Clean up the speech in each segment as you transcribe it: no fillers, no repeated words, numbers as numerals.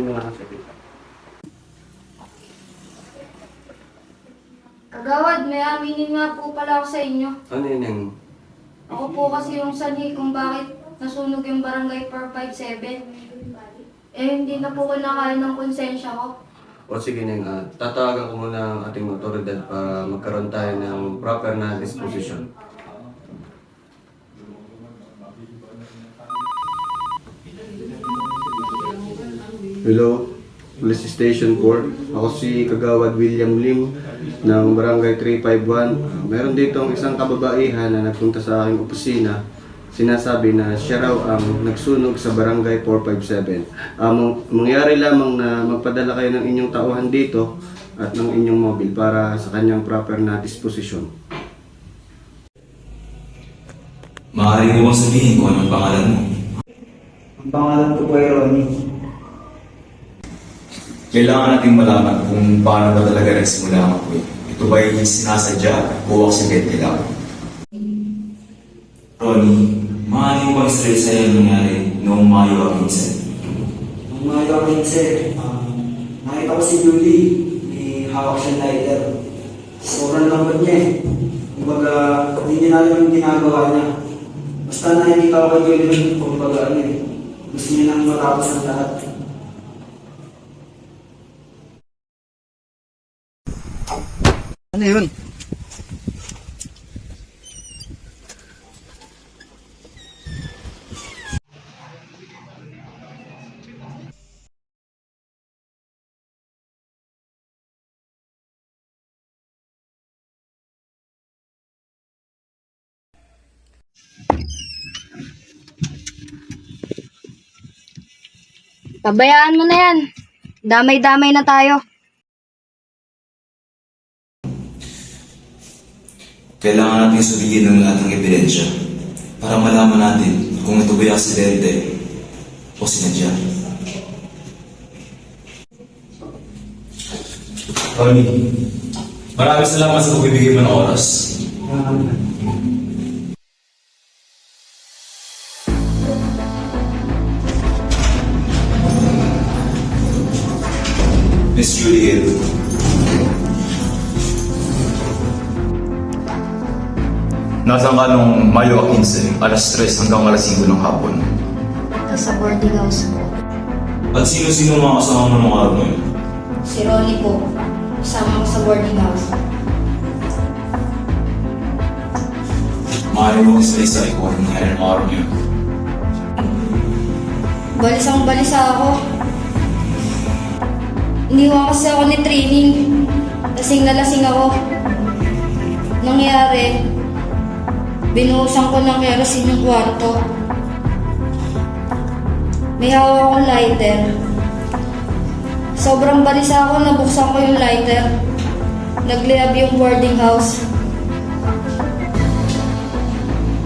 mo na kasi dito. Kagawad, may aminin nga po pala ako sa inyo. Ano yun yung... Ako po kasi yung sanhi kung bakit nasunog yung barangay 457. Eh, hindi na po kinakain ng konsensya ko. O sige Neng, tatawagan ko muna ang ating otoridad para magkaroon tayo ng proper na disposition. Hello, Police Station 4. Ako si Kagawad William Lim ng Barangay 351. Meron ditong isang kababaihan na nagpunta sa aking opisina. Sinasabi na siya raw ang nagsunog sa Barangay 457. Mangyari lamang na magpadala kayo ng inyong tauhan dito at ng inyong mobile para sa kanyang proper na disposition. Maaari mo bang sabihin kung anong pangalan mo? Ang pangalan ko po ay Ronnie. Kailangan nating malaman kung paano ba talaga nagsimula ang apoy. Ito ba'y sinasadya o aksidente lang? Ronnie, maaari mo bang stress sa'yo ang nangyari noong Mayo 15? Noong Mayo 15, nakita ko si Julie. May hawak siyang lighter. Sobrang lambot niya eh. Kumbaga, hindi niya alam yung ginagawa niya. Basta nakikita ko kay Julie, kumbaga ano eh. Gusto niya nang matapos ang lahat. Ano yun? Pabayaan mo na yan. Damay-damay na tayo. Kailangan natin suriin ang lahat ng ebidensya para malaman natin kung ito ba'y aksidente o sinadya. Ronnie, maraming salamat sa pagbibigay mo ng oras. Miss Julie Hill, nasaan ka nung Mayo 15, alas 3 hanggang alas 5 ng hapon? Sa boarding house po. At sino-sino mga kasama mo nung araw na yun? Si Ronnie po. Kasama ko sa boarding house. Maaari mo isa-isa ikaw ang nangyari ng araw na yun. Balisang-balisa ako. Iniwan kasi ako ni training. Lasing na lasing ako. Nangyari, binuhusan ko ng kerosene yung kwarto. May hawak akong lighter. Sobrang balisa ako, nabuksan ko yung lighter. Nagliyab yung boarding house.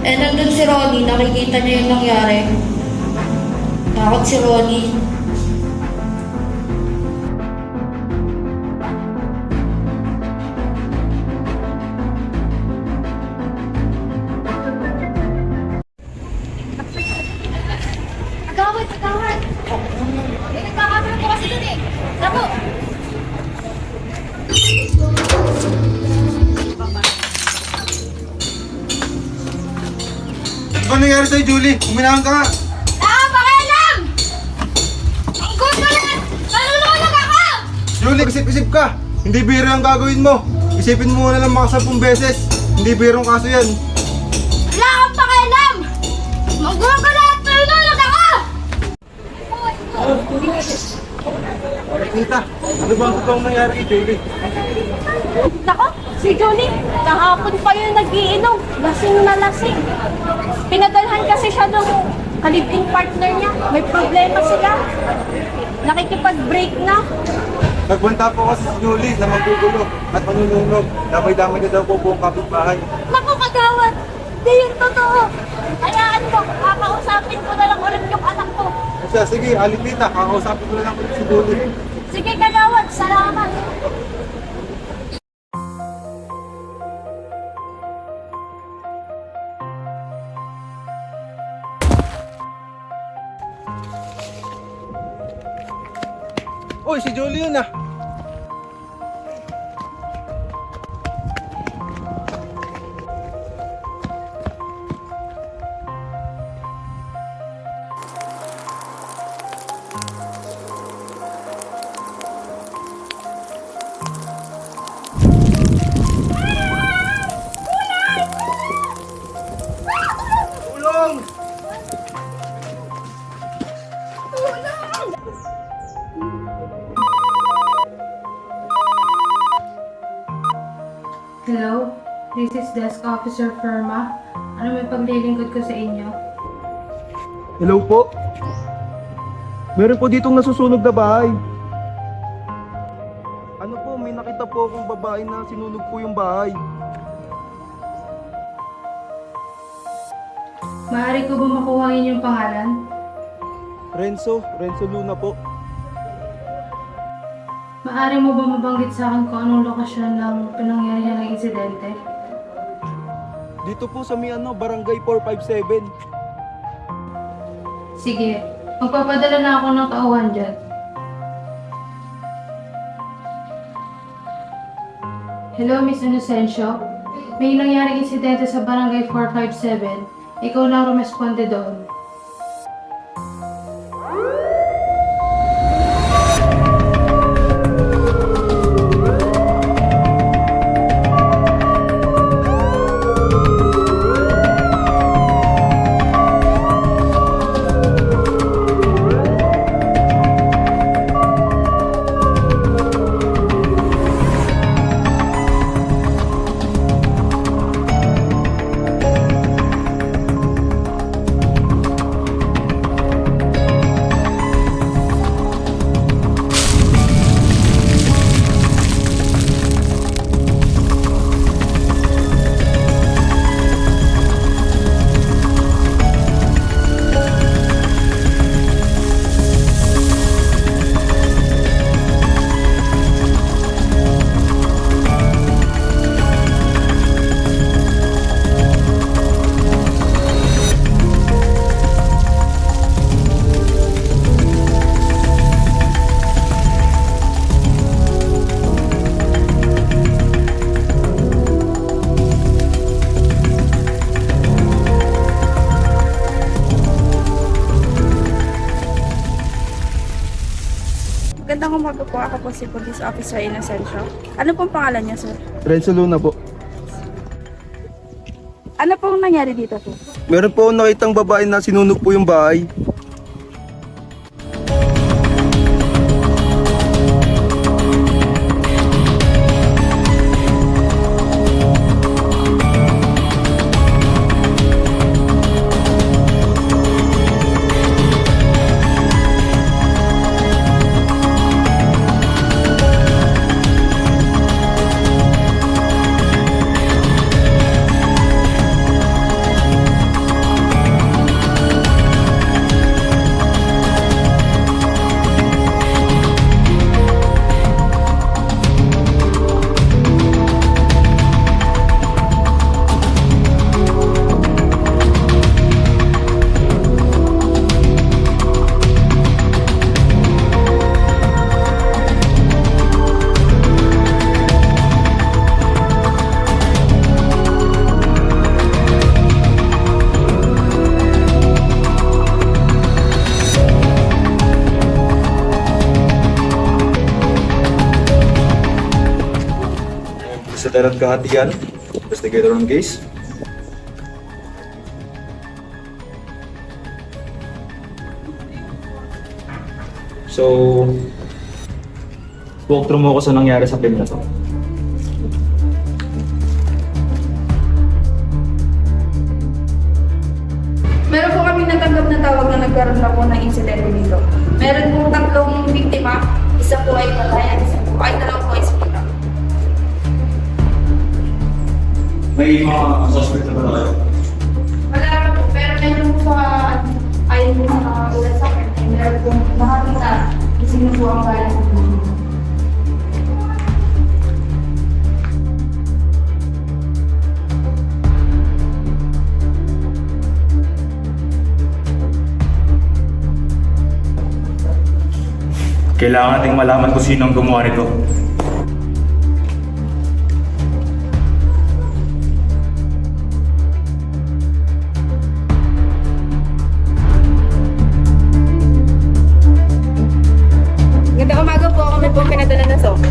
Eh, nandun si Ronnie, nakikita niya yung nangyari. Takot si Ronnie. Agawad! Eh, nagkakaroon ko kasi dun eh. Sabo! Ano nangyari sa'yo, Julie? Uminahan ka nga! Pakialam! Ang gusto yan! Nalulunod ako! Julie, isip-isip ka! Hindi biro ang gagawin mo! Isipin mo muna lang mga 10 beses! Hindi birong kaso yan! Wala kang pakialam! Magugulo at nalulunod ako! Tita, ano ba ang totoong nangyari kay Julie? Nako, si Julie, kahapon pa yun nagiinom. Lasing na lasing. Pinadalhan kasi siya ng kalibing partner niya. May problema sila. Nakikipag-break na. Nagbanta po kasi si Julie na magugulo at manununog. Damay-damay na daw po buong kapitbahay. Naku, kagawad. Di yun totoo. Hayaan mo, kakausapin ko na lang ulit yung anak ko. Siya, sige, alin tita, kakausapin ko na lang ulit si Julie. Sige, kagawad, salamat. Uy, si Julie yun ah. Tulong! Hello, this is Desk Officer Firma. Ano may paglilingkod ko sa inyo? Hello po. Meron po ditong nasusunog na bahay. Ano po, may nakita po akong babae na sinunog po yung bahay. Maaari ko ba makuha ang inyong pangalan? Renzo Luna po. Maaari mo ba mabanggit sa akin kung anong lokasyon ng pinangyarihan ng insidente? Dito po sa Barangay 457. Sige, magpapadala na ako ng tauhan dyan. Hello, Miss Inocencio. May nangyaring insidente sa Barangay 457. Ikaw na rumesponde doon. Magandang umaga po. Ako po si Police Officer Inocencio. Ano pong pangalan niya, sir? Renzo Luna po. Ano pong nangyari dito po? Meron po akong nakitang babae na sinunog po yung bahay. Sa Lieutenant Kahatian, investigator ng case. So, walk through mo ako sa nangyari sa film na to. Meron po kami natanggap na tawag na nagkaroon na po ng insidente dito. Meron pong 3 biktima, isa po ay patay at isa po ay 2 po ay spita. May mga suspect na ba tayo? Wala na po, pero meron po sa ayon po sa ulat sa akin, ay meron pong nakakita kasi na po ang galing po. Kailangan nating malaman kung sino ang gumawa nito. Ganda umaga po, kami po pinadala ng sofa.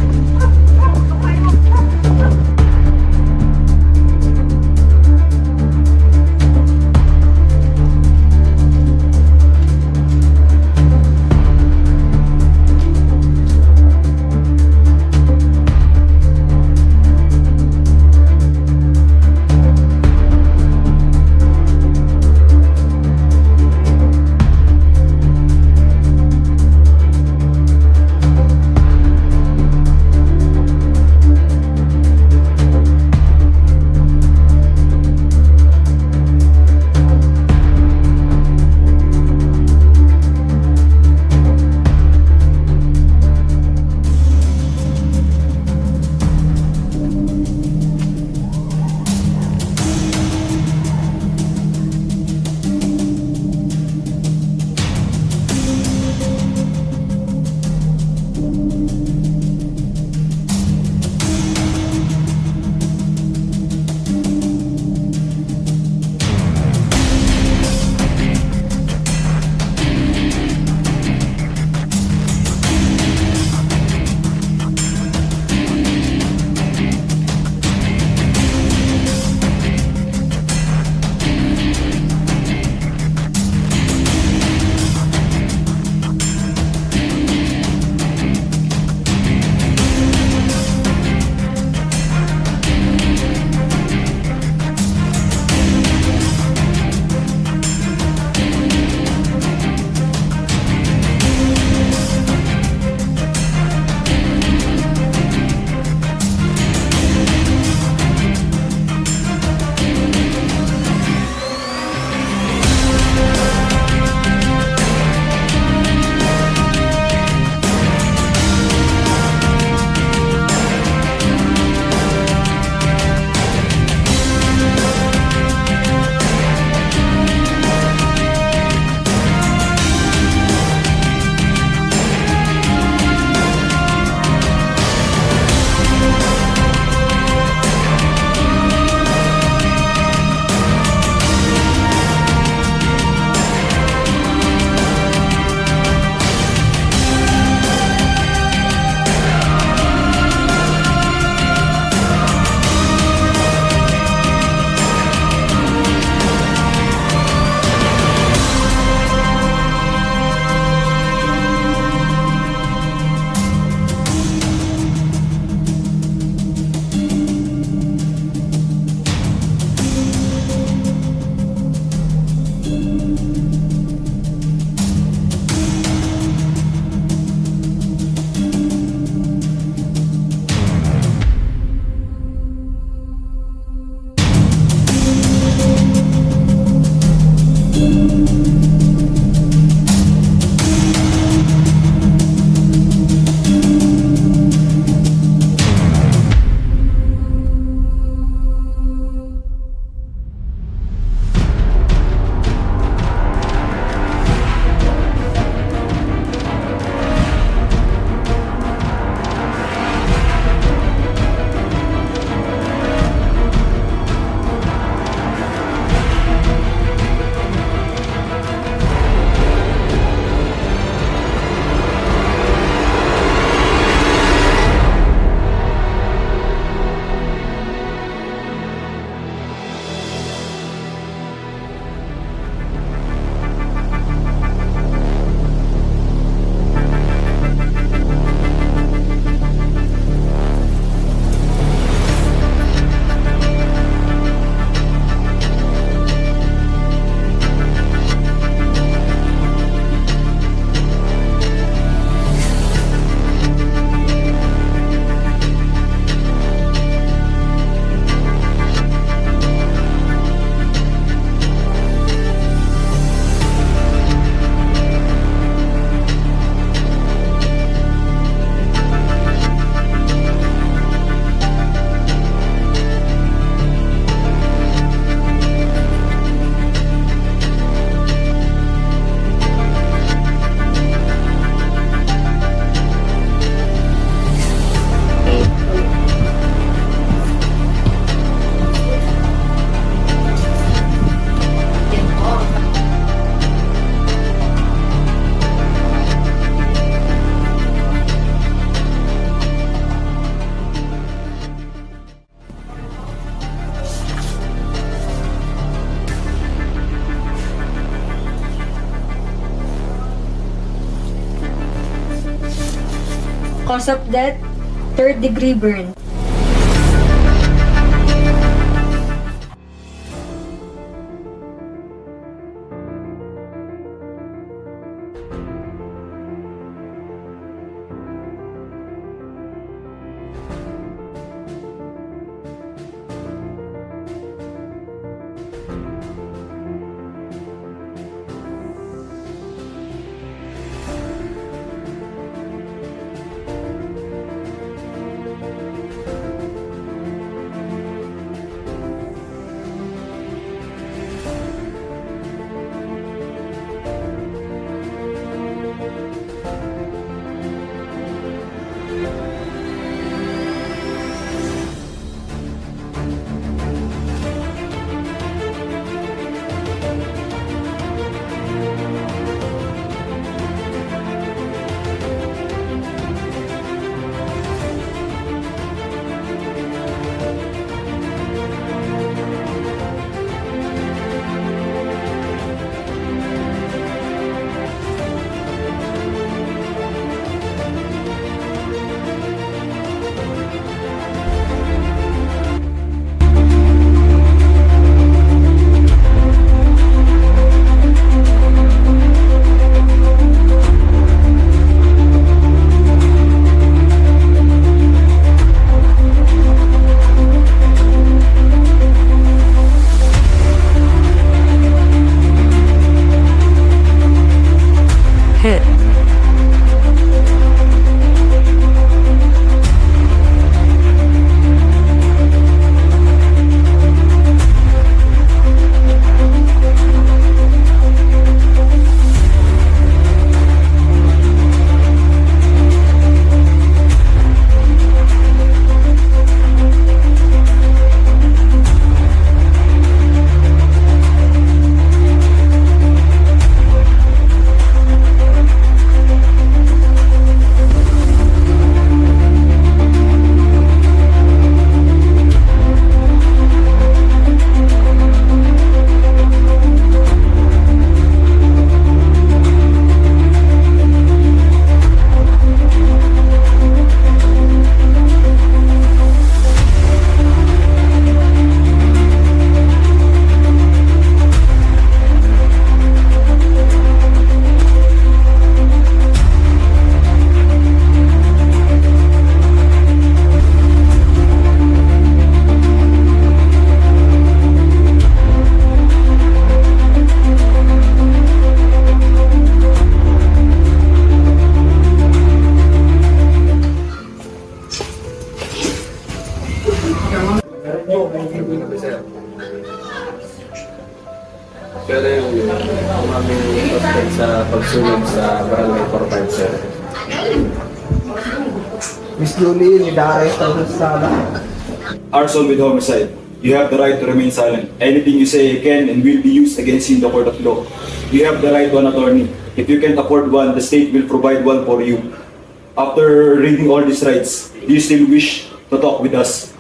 Cause of death, third-degree burn. Pero yung aming suspect sa pagsunog sa Barangay 457. Miss Julie, nida-arrest ako sa sala. Arson with homicide. You have the right to remain silent. Anything you say can and will be used against you in the court of law. You have the right to an attorney. If you can't afford one, the state will provide one for you. After reading all these rights, do you still wish to talk with us?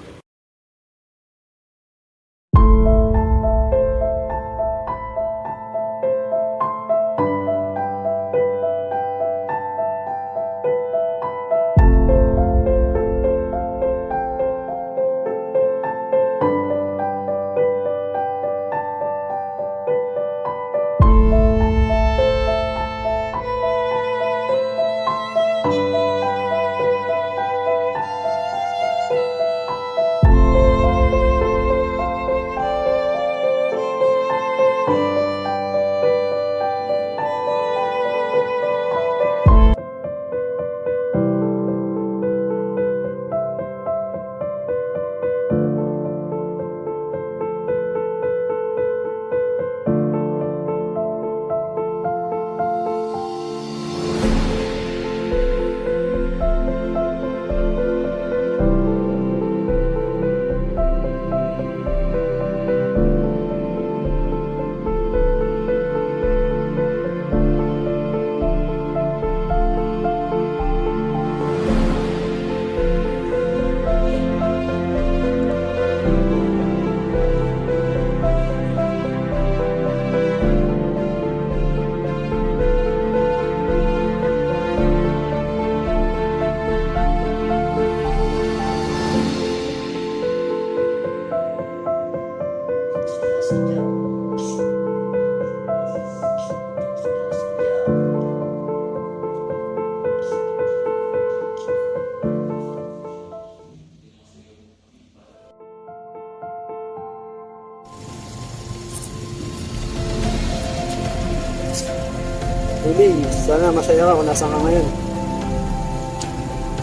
Julie, sana masaya ka kung nasaan ka ngayon.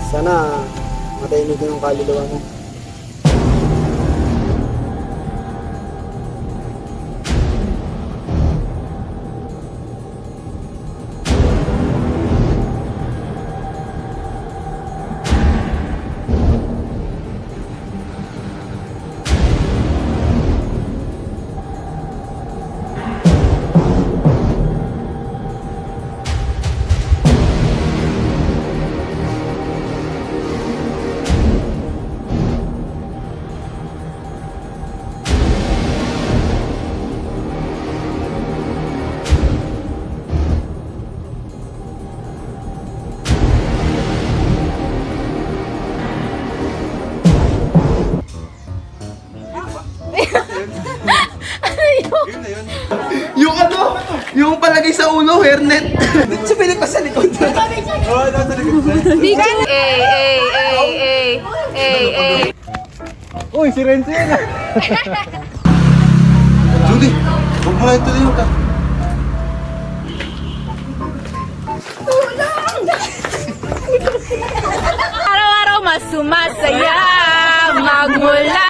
Sana matahimik din yung kaluluwa mo. Yung ano? Yung palagay sa ulo, hairnet. Sumilip pa sa likod. Uy, si Renzo yan ah. Judy, huwag mo na ituloy yung Araw-araw mas sumasaya magmula